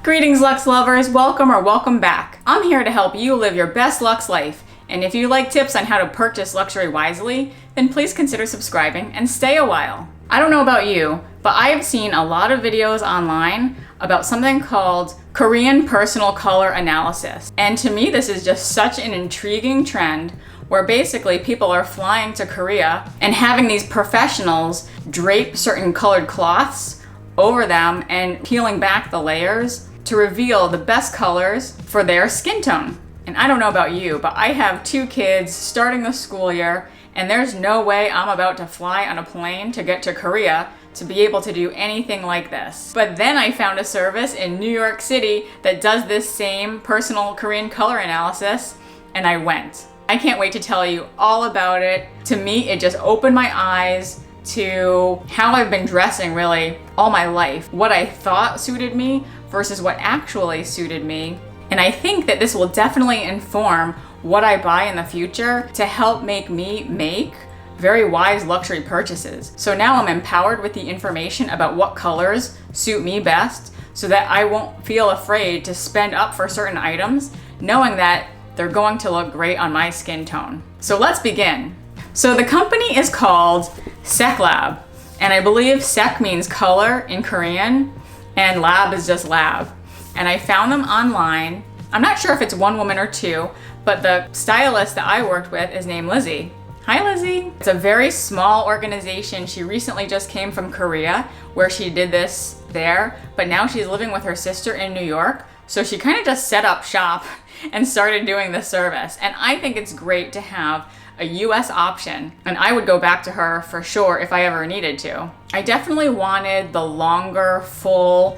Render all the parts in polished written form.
Greetings Luxe lovers, welcome or welcome back. I'm here to help you live your best luxe life. And if you like tips on how to purchase luxury wisely, then please consider subscribing and stay a while. I don't know about you, but I have seen a lot of videos online about something called Korean personal color analysis. And to me, this is just such an intriguing trend where basically people are flying to Korea and having these professionals drape certain colored cloths over them and peeling back the layers to reveal the best colors for their skin tone. And I don't know about you, but I have 2 kids starting the school year, and there's no way I'm about to fly on a plane to get to Korea to be able to do anything like this. But then I found a service in New York City that does this same personal Korean color analysis, and I went. I can't wait to tell you all about it. To me, it just opened my eyes to how I've been dressing really all my life, what I thought suited me versus what actually suited me. And I think that this will definitely inform what I buy in the future to help make me make very wise luxury purchases. So now I'm empowered with the information about what colors suit me best so that I won't feel afraid to spend up for certain items, knowing that they're going to look great on my skin tone. So let's begin. So the company is called Sek Lab, and I believe Sek means color in Korean, and lab is just lab. And I found them online. I'm not sure if it's one woman or 2, but the stylist that I worked with is named Lizzie. Hi Lizzie. It's a very small organization. She recently just came from Korea where she did this there, but now she's living with her sister in New York. So she kind of just set up shop and started doing this service. And I think it's great to have a US option, and I would go back to her for sure if I ever needed to. I definitely wanted the longer, full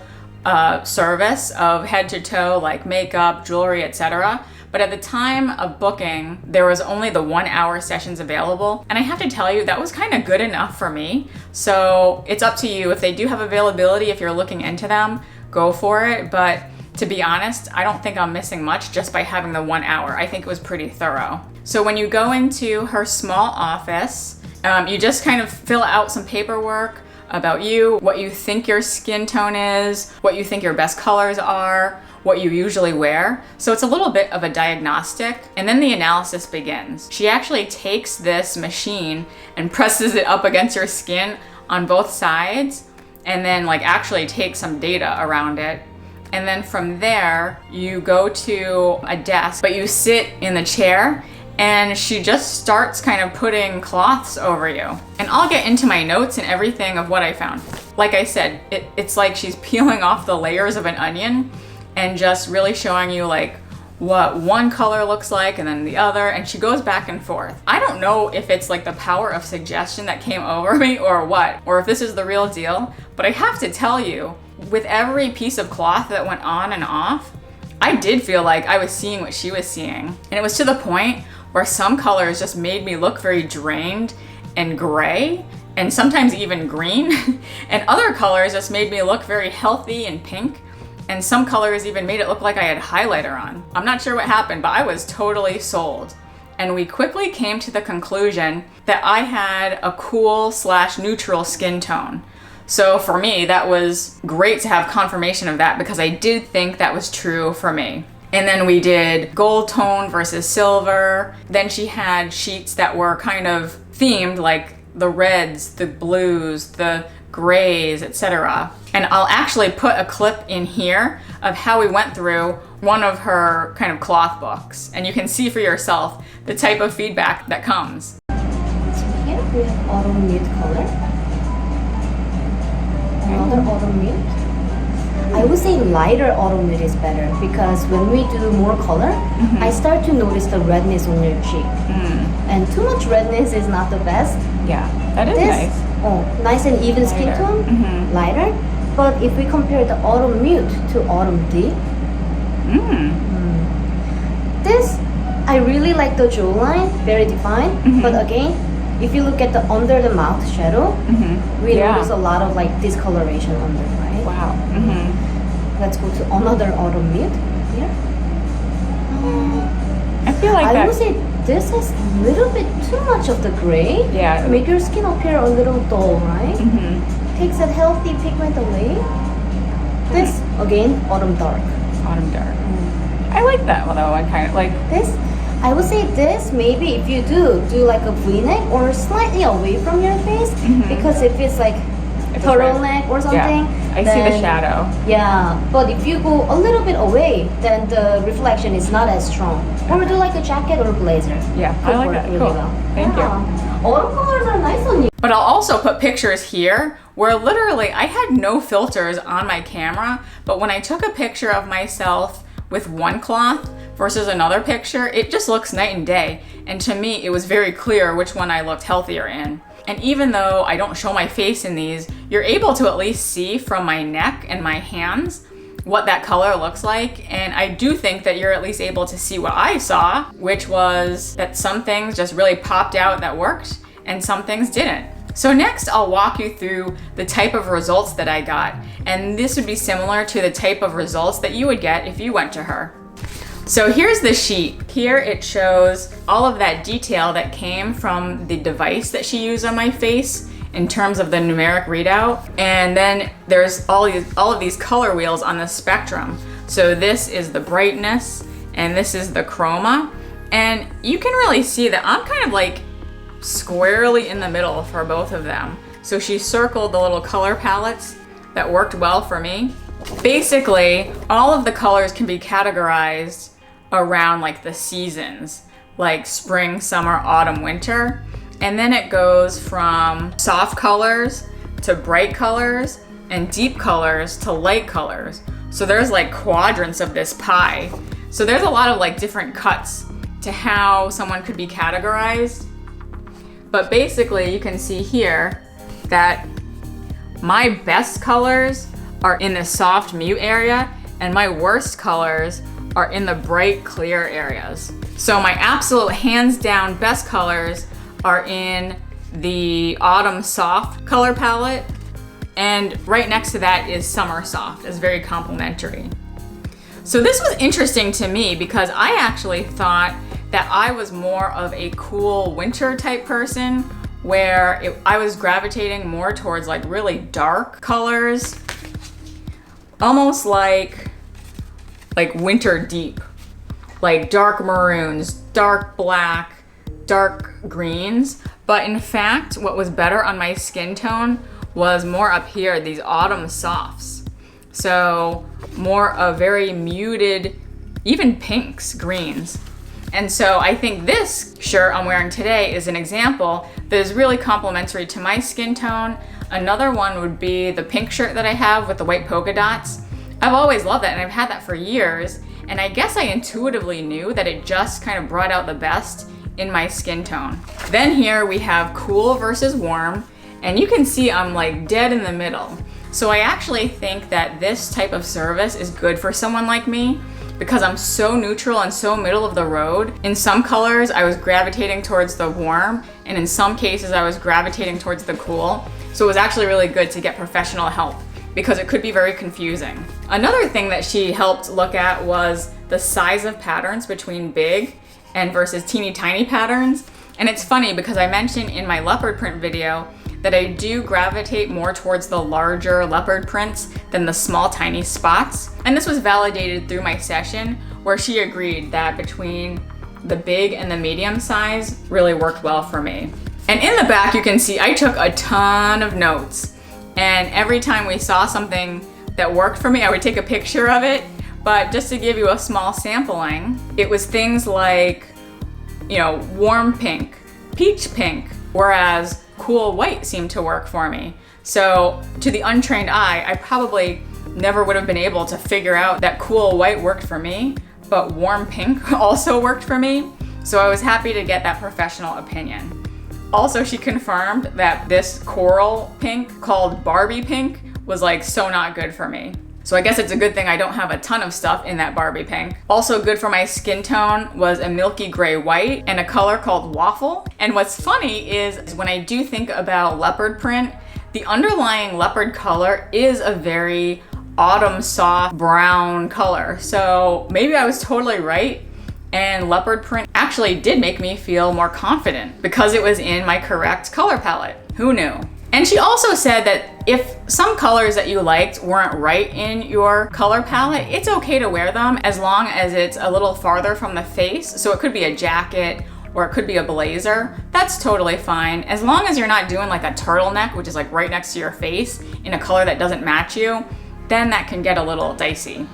service of head to toe, like makeup, jewelry, etc. But at the time of booking, there was only the 1-hour sessions available. And I have to tell you, that was kind of good enough for me. So it's up to you. If they do have availability, if you're looking into them, go for it. But to be honest, I don't think I'm missing much just by having the 1 hour. I think it was pretty thorough. So when you go into her small office, you just kind of fill out some paperwork about you, what you think your skin tone is, what you think your best colors are, what you usually wear. So it's a little bit of a diagnostic, and then the analysis begins. She actually takes this machine and presses it up against your skin on both sides, and then actually takes some data around it. And then from there, you go to a desk, but you sit in the chair, and she just starts kind of putting cloths over you. And I'll get into my notes and everything of what I found. Like I said, it's like she's peeling off the layers of an onion and just really showing you what one color looks like and then the other, and she goes back and forth. I don't know if it's the power of suggestion that came over me or what, or if this is the real deal, but I have to tell you, with every piece of cloth that went on and off, I did feel like I was seeing what she was seeing. And it was to the point where some colors just made me look very drained and gray, and sometimes even green. And other colors just made me look very healthy and pink. And some colors even made it look like I had highlighter on. I'm not sure what happened, but I was totally sold. And we quickly came to the conclusion that I had a cool/neutral skin tone. So for me, that was great to have confirmation of that, because I did think that was true for me. And then we did gold tone versus silver. Then she had sheets that were kind of themed, like the reds, the blues, the grays, etc. And I'll actually put a clip in here of how we went through one of her kind of cloth books. And you can see for yourself the type of feedback that comes. So here we have autumn nude color. Another autumn nude. I would say lighter autumn nude is better, because when we do more color, I start to notice the redness on your cheek. And too much redness is not the best. Yeah, that is nice. Oh, nice and even lighter skin tone, lighter. But if we compare the autumn nude to autumn deep, this, I really like the jawline, very defined. But again, if you look at the under the mouth shadow, we notice a lot of discoloration under, right? Wow. Let's go to another autumn nude here. I feel like I would say this has a little bit too much of the gray. Yeah. To make your skin appear a little dull, right? Takes that healthy pigment away. This, again, autumn dark. Autumn dark. I like that though. I kind of like This, I would say this, maybe if you do like a V-neck or slightly away from your face, because if it's like turtleneck or something, yeah, I see the shadow. Yeah, but if you go a little bit away, then the reflection is not as strong. Or do like a jacket or a blazer. Yeah, I like that. Really Cool. well. Thank you. Autumn colors are nice on you. But I'll also put pictures here where literally I had no filters on my camera, but when I took a picture of myself with one cloth versus another picture, it just looks night and day. And to me, it was very clear which one I looked healthier in. And even though I don't show my face in these, you're able to at least see from my neck and my hands what that color looks like. And I do think that you're at least able to see what I saw, which was that some things just really popped out that worked and some things didn't. So next I'll walk you through the type of results that I got. And this would be similar to the type of results that you would get if you went to her. So here's the sheet. Here it shows all of that detail that came from the device that she used on my face in terms of the numeric readout. And then there's all of these color wheels on the spectrum. So this is the brightness and this is the chroma. And you can really see that I'm kind of like squarely in the middle for both of them. So she circled the little color palettes that worked well for me. Basically, all of the colors can be categorized around like the seasons, like spring, summer, autumn, winter. And then it goes from soft colors to bright colors and deep colors to light colors. So there's like quadrants of this pie. So there's a lot of like different cuts to how someone could be categorized. But basically you can see here that my best colors are in the soft mute area and my worst colors are in the bright clear areas. So my absolute hands down best colors are in the autumn soft color palette, and right next to that is summer soft. It's very complementary. So this was interesting to me because I actually thought that I was more of a cool winter type person where I was gravitating more towards like really dark colors, almost like winter deep, like dark maroons, dark black, dark greens. But in fact, what was better on my skin tone was more up here, these autumn softs. So more of very muted, even pinks, greens. And so I think this shirt I'm wearing today is an example that is really complementary to my skin tone. Another one would be the pink shirt that I have with the white polka dots. I've always loved that and I've had that for years. And I guess I intuitively knew that it just kind of brought out the best in my skin tone. Then here we have cool versus warm. And you can see I'm like dead in the middle. So I actually think that this type of service is good for someone like me because I'm so neutral and so middle of the road. In some colors, I was gravitating towards the warm, and in some cases, I was gravitating towards the cool. So it was actually really good to get professional help because it could be very confusing. Another thing that she helped look at was the size of patterns between big and versus teeny tiny patterns. And it's funny because I mentioned in my leopard print video that I do gravitate more towards the larger leopard prints than the small tiny spots. And this was validated through my session where she agreed that between the big and the medium size really worked well for me. And in the back you can see I took a ton of notes. And every time we saw something that worked for me, I would take a picture of it. But just to give you a small sampling, it was things like, warm pink, peach pink, whereas cool white seemed to work for me. So to the untrained eye, I probably never would have been able to figure out that cool white worked for me, but warm pink also worked for me. So I was happy to get that professional opinion. Also, she confirmed that this coral pink called Barbie pink was like so not good for me. So I guess it's a good thing I don't have a ton of stuff in that Barbie pink. Also good for my skin tone was a milky gray white and a color called waffle. And what's funny is when I do think about leopard print, the underlying leopard color is a very autumn soft brown color. So maybe I was totally right. And leopard print actually did make me feel more confident because it was in my correct color palette. Who knew? And she also said that if some colors that you liked weren't right in your color palette, it's okay to wear them as long as it's a little farther from the face. So it could be a jacket or it could be a blazer. That's totally fine. As long as you're not doing like a turtleneck, which is like right next to your face in a color that doesn't match you, then that can get a little dicey.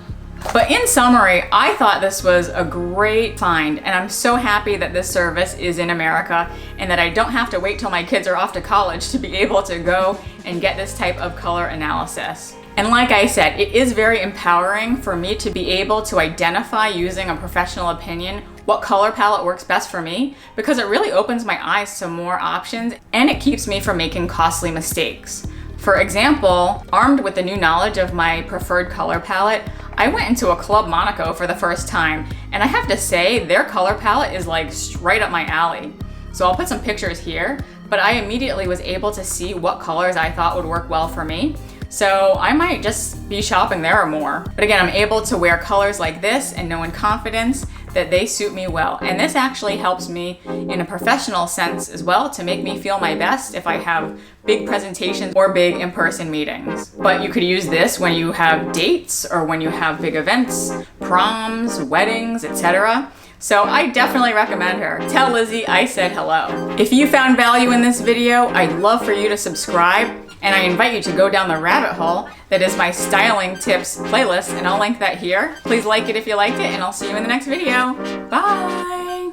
But in summary, I thought this was a great find, and I'm so happy that this service is in America and that I don't have to wait till my kids are off to college to be able to go and get this type of color analysis. And like I said, it is very empowering for me to be able to identify using a professional opinion what color palette works best for me, because it really opens my eyes to more options and it keeps me from making costly mistakes. For example, armed with the new knowledge of my preferred color palette, I went into a Club Monaco for the first time, and I have to say their color palette is like straight up my alley. So I'll put some pictures here, but I immediately was able to see what colors I thought would work well for me. So I might just be shopping there or more. But again, I'm able to wear colors like this and know in confidence that they suit me well. And this actually helps me in a professional sense as well to make me feel my best if I have big presentations or big in-person meetings. But you could use this when you have dates or when you have big events, proms, weddings, etc. So I definitely recommend her. Tell Lizzie I said hello. If you found value in this video, I'd love for you to subscribe, and I invite you to go down the rabbit hole that is my styling tips playlist, and I'll link that here. Please like it if you liked it, and I'll see you in the next video. Bye!